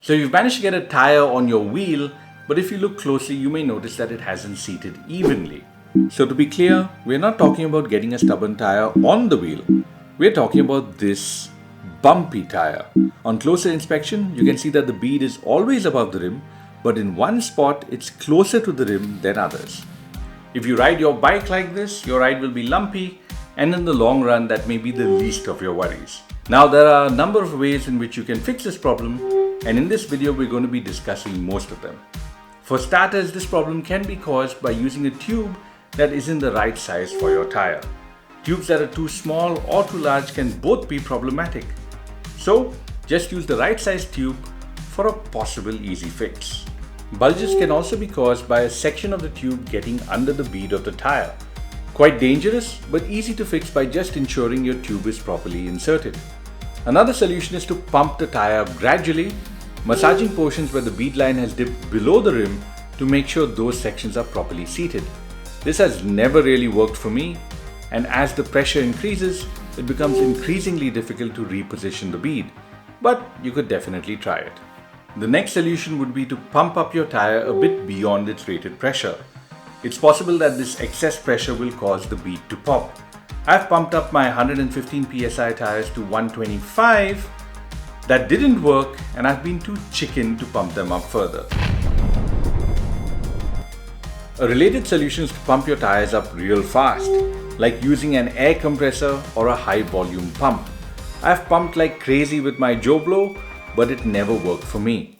So you've managed to get a tire on your wheel, but if you look closely, you may notice that it hasn't seated evenly. So to be clear, we're not talking about getting a stubborn tire on the wheel. We're talking about this bumpy tire. On closer inspection, you can see that the bead is always above the rim, but in one spot, it's closer to the rim than others. If you ride your bike like this, your ride will be lumpy, and in the long run, that may be the least of your worries. Now, there are a number of ways in which you can fix this problem, and in this video, we're going to be discussing most of them. For starters, this problem can be caused by using a tube that isn't the right size for your tire. Tubes that are too small or too large can both be problematic. So, just use the right size tube for a possible easy fix. Bulges can also be caused by a section of the tube getting under the bead of the tire. Quite dangerous, but easy to fix by just ensuring your tube is properly inserted. Another solution is to pump the tire gradually, massaging portions where the bead line has dipped below the rim to make sure those sections are properly seated. This has never really worked for me, and as the pressure increases, it becomes increasingly difficult to reposition the bead, but you could definitely try it. The next solution would be to pump up your tire a bit beyond its rated pressure. It's possible that this excess pressure will cause the bead to pop. I've pumped up my 115 psi tires to 125. That didn't work, and I've been too chicken to pump them up further. A related solution is to pump your tires up real fast, like using an air compressor or a high volume pump. I've pumped like crazy with my Joe, but it never worked for me.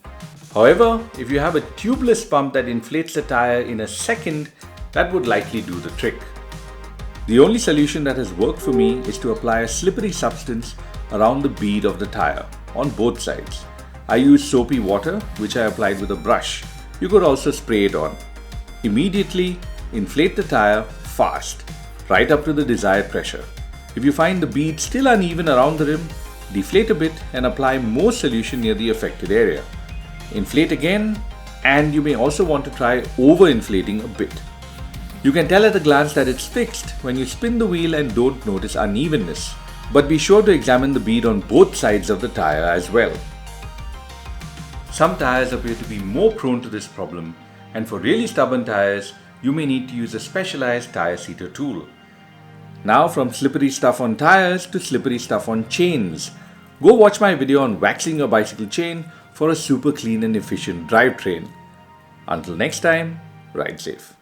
However, if you have a tubeless pump that inflates the tire in a second, that would likely do the trick. The only solution that has worked for me is to apply a slippery substance around the bead of the tire on both sides. I use soapy water, which I applied with a brush. You could also spray it on. Immediately inflate the tire fast, right up to the desired pressure. If you find the bead still uneven around the rim, deflate a bit and apply more solution near the affected area. Inflate again, and you may also want to try over-inflating a bit. You can tell at a glance that it's fixed when you spin the wheel and don't notice unevenness, but be sure to examine the bead on both sides of the tire as well. Some tires appear to be more prone to this problem, and for really stubborn tires, you may need to use a specialized tire seater tool. Now from slippery stuff on tires to slippery stuff on chains. Go watch my video on waxing your bicycle chain for a super clean and efficient drivetrain. Until next time, ride safe.